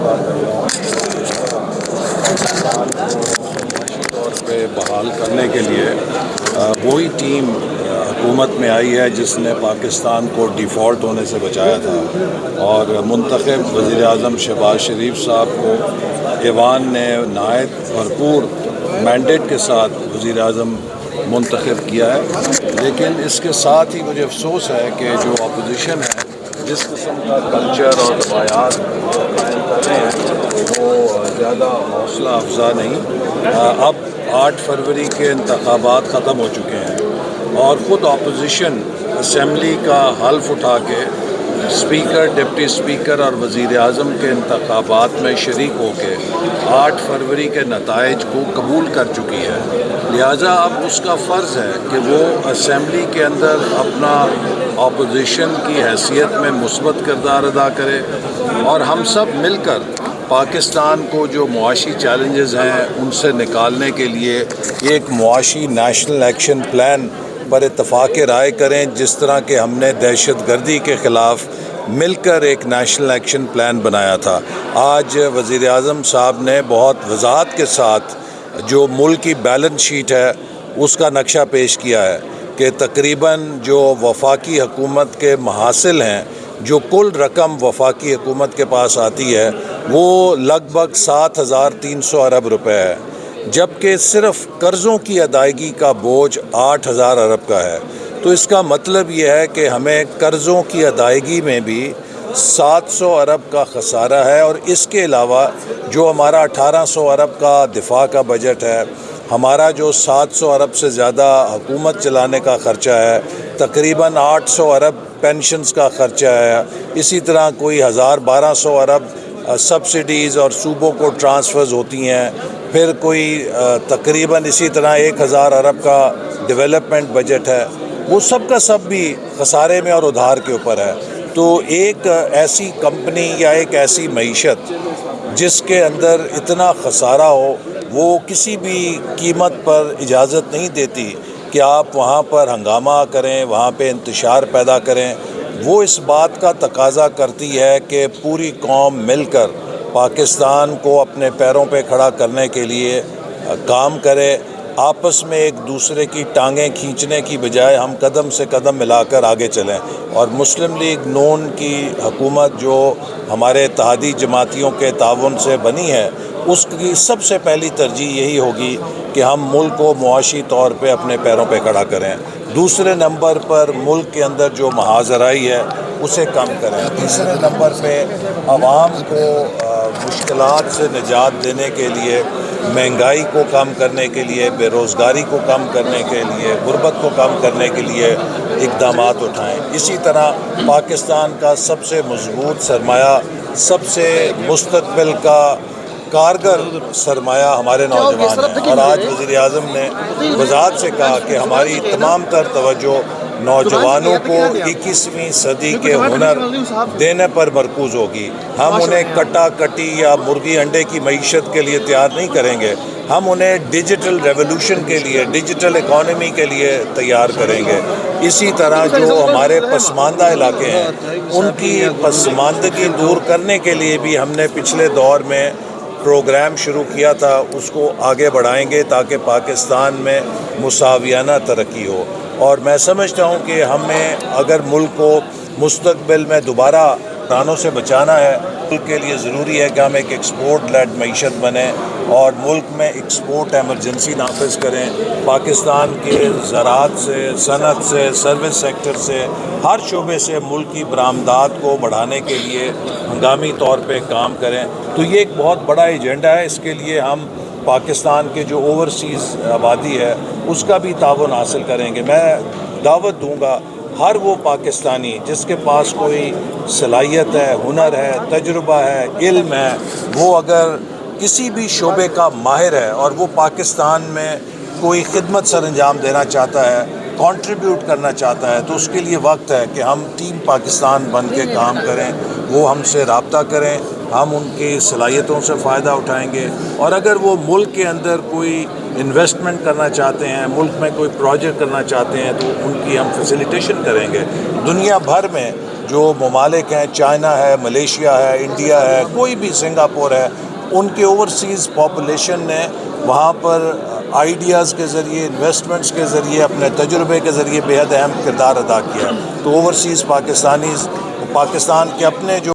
ادا کرتا ہوں پاکستان کو معاشی طور پہ بحال کرنے کے لیے وہی ٹیم حکومت میں آئی ہے جس نے پاکستان کو ڈیفالٹ ہونے سے بچایا تھا، اور منتخب وزیر اعظم شہباز شریف صاحب کو ایوان نے نہایت بھرپور مینڈیٹ کے ساتھ وزیر اعظم منتخب کیا ہے۔ لیکن اس کے ساتھ ہی مجھے افسوس ہے کہ جو اپوزیشن ہے جس قسم کا کلچر اور روایات قائم کر رہے ہیں وہ زیادہ حوصلہ افزا نہیں۔ اب 8 فروری کے انتخابات ختم ہو چکے ہیں اور خود اپوزیشن اسمبلی کا حلف اٹھا کے اسپیکر، ڈپٹی اسپیکر اور وزیر اعظم کے انتخابات میں شریک ہو کے 8 فروری کے نتائج کو قبول کر چکی ہے۔ لہٰذا اب اس کا فرض ہے کہ وہ اسمبلی کے اندر اپنا اپوزیشن کی حیثیت میں مثبت کردار ادا کرے، اور ہم سب مل کر پاکستان کو جو معاشی چیلنجز ہیں ان سے نکالنے کے لیے ایک معاشی نیشنل ایکشن پلان پر اتفاق رائے کریں، جس طرح کہ ہم نے دہشت گردی کے خلاف مل کر ایک نیشنل ایکشن پلان بنایا تھا۔ آج وزیر اعظم صاحب نے بہت وضاحت کے ساتھ جو ملک کی بیلنس شیٹ ہے اس کا نقشہ پیش کیا ہے کہ تقریباً جو وفاقی حکومت کے محاصل ہیں، جو کل رقم وفاقی حکومت کے پاس آتی ہے وہ لگ بھگ 7,300 ارب روپے ہے، جبکہ صرف قرضوں کی ادائیگی کا بوجھ 8,000 ارب کا ہے۔ تو اس کا مطلب یہ ہے کہ ہمیں قرضوں کی ادائیگی میں بھی 700 ارب کا خسارہ ہے، اور اس کے علاوہ جو ہمارا 1,800 ارب کا دفاع کا بجٹ ہے، ہمارا جو 700 ارب سے زیادہ حکومت چلانے کا خرچہ ہے، تقریباً 800 ارب پینشنز کا خرچہ ہے، اسی طرح کوئی 1,200 ارب سبسڈیز اور صوبوں کو ٹرانسفرز ہوتی ہیں، پھر کوئی تقریباً اسی طرح 1,000 ارب کا ڈیولپمنٹ بجٹ ہے، وہ سب کا سب بھی خسارے میں اور ادھار کے اوپر ہے۔ تو ایک ایسی کمپنی یا ایک ایسی معیشت جس کے اندر اتنا خسارہ ہو، وہ کسی بھی قیمت پر اجازت نہیں دیتی کہ آپ وہاں پر ہنگامہ کریں، وہاں پہ انتشار پیدا کریں۔ وہ اس بات کا تقاضا کرتی ہے کہ پوری قوم مل کر پاکستان کو اپنے پیروں پہ کھڑا کرنے کے لیے کام کرے، آپس میں ایک دوسرے کی ٹانگیں کھینچنے کی بجائے ہم قدم سے قدم ملا کر آگے چلیں۔ اور مسلم لیگ نون کی حکومت جو ہمارے اتحادی جماعتیوں کے تعاون سے بنی ہے، اس کی سب سے پہلی ترجیح یہی ہوگی کہ ہم ملک کو معاشی طور پہ اپنے پیروں پہ کھڑا کریں، دوسرے نمبر پر ملک کے اندر جو محاذرائی ہے اسے کم کریں، تیسرے نمبر پہ عوام کو مشکلات سے نجات دینے کے لیے، مہنگائی کو کم کرنے کے لیے، بے روزگاری کو کم کرنے کے لیے، غربت کو کم کرنے کے لیے اقدامات اٹھائیں۔ اسی طرح پاکستان کا سب سے مضبوط سرمایہ، سب سے مستقبل کا کارگر سرمایہ ہمارے نوجوان ہیں، اور آج وزیر اعظم نے وضاحت سے کہا کہ ہماری تمام تر توجہ نوجوانوں کو 21ویں صدی کے ہنر دینے پر مرکوز ہوگی۔ ہم انہیں کٹا کٹی یا مرغی انڈے کی معیشت کے لیے تیار نہیں کریں گے، ہم انہیں ڈیجیٹل ریولوشن کے لیے، ڈیجیٹل اکانومی کے لیے تیار کریں گے۔ اسی طرح جو ہمارے پسماندہ علاقے ہیں ان کی پسماندگی دور کرنے کے لیے بھی ہم نے پچھلے دور میں پروگرام شروع کیا تھا، اس کو آگے بڑھائیں گے تاکہ پاکستان میں مساویانہ ترقی ہو۔ اور میں سمجھتا ہوں کہ ہمیں اگر ملک کو مستقبل میں دوبارہ بحرانوں سے بچانا ہے، ملک کے لیے ضروری ہے کہ ہم ایک ایکسپورٹ لیڈ معیشت بنیں اور ملک میں ایکسپورٹ ایمرجنسی نافذ کریں۔ پاکستان کے زراعت سے، صنعت سے، سروس سیکٹر سے، ہر شعبے سے ملک کی برآمدات کو بڑھانے کے لیے ہنگامی طور پہ کام کریں۔ تو یہ ایک بہت بڑا ایجنڈا ہے، اس کے لیے ہم پاکستان کے جو اوورسیز آبادی ہے اس کا بھی تعاون حاصل کریں گے۔ میں دعوت دوں گا ہر وہ پاکستانی جس کے پاس کوئی صلاحیت ہے، ہنر ہے، تجربہ ہے، علم ہے، وہ اگر کسی بھی شعبے کا ماہر ہے اور وہ پاکستان میں کوئی خدمت سر انجام دینا چاہتا ہے، کنٹریبیوٹ کرنا چاہتا ہے، تو اس کے لیے وقت ہے کہ ہم ٹیم پاکستان بن کے کام کریں، وہ ہم سے رابطہ کریں، ہم ان کی صلاحیتوں سے فائدہ اٹھائیں گے۔ اور اگر وہ ملک کے اندر کوئی انویسٹمنٹ کرنا چاہتے ہیں، ملک میں کوئی پروجیکٹ کرنا چاہتے ہیں، تو ان کی ہم فیسیلیٹیشن کریں گے۔ دنیا بھر میں جو ممالک ہیں، چائنا ہے، ملیشیا ہے، انڈیا ہے، کوئی بھی سنگاپور ہے، ان کے اوورسیز پاپولیشن نے وہاں پر آئیڈیاز کے ذریعے، انویسٹمنٹس کے ذریعے، اپنے تجربے کے ذریعے بے حد اہم کردار ادا کیا ہے۔ تو اوورسیز پاکستان کے اپنے جو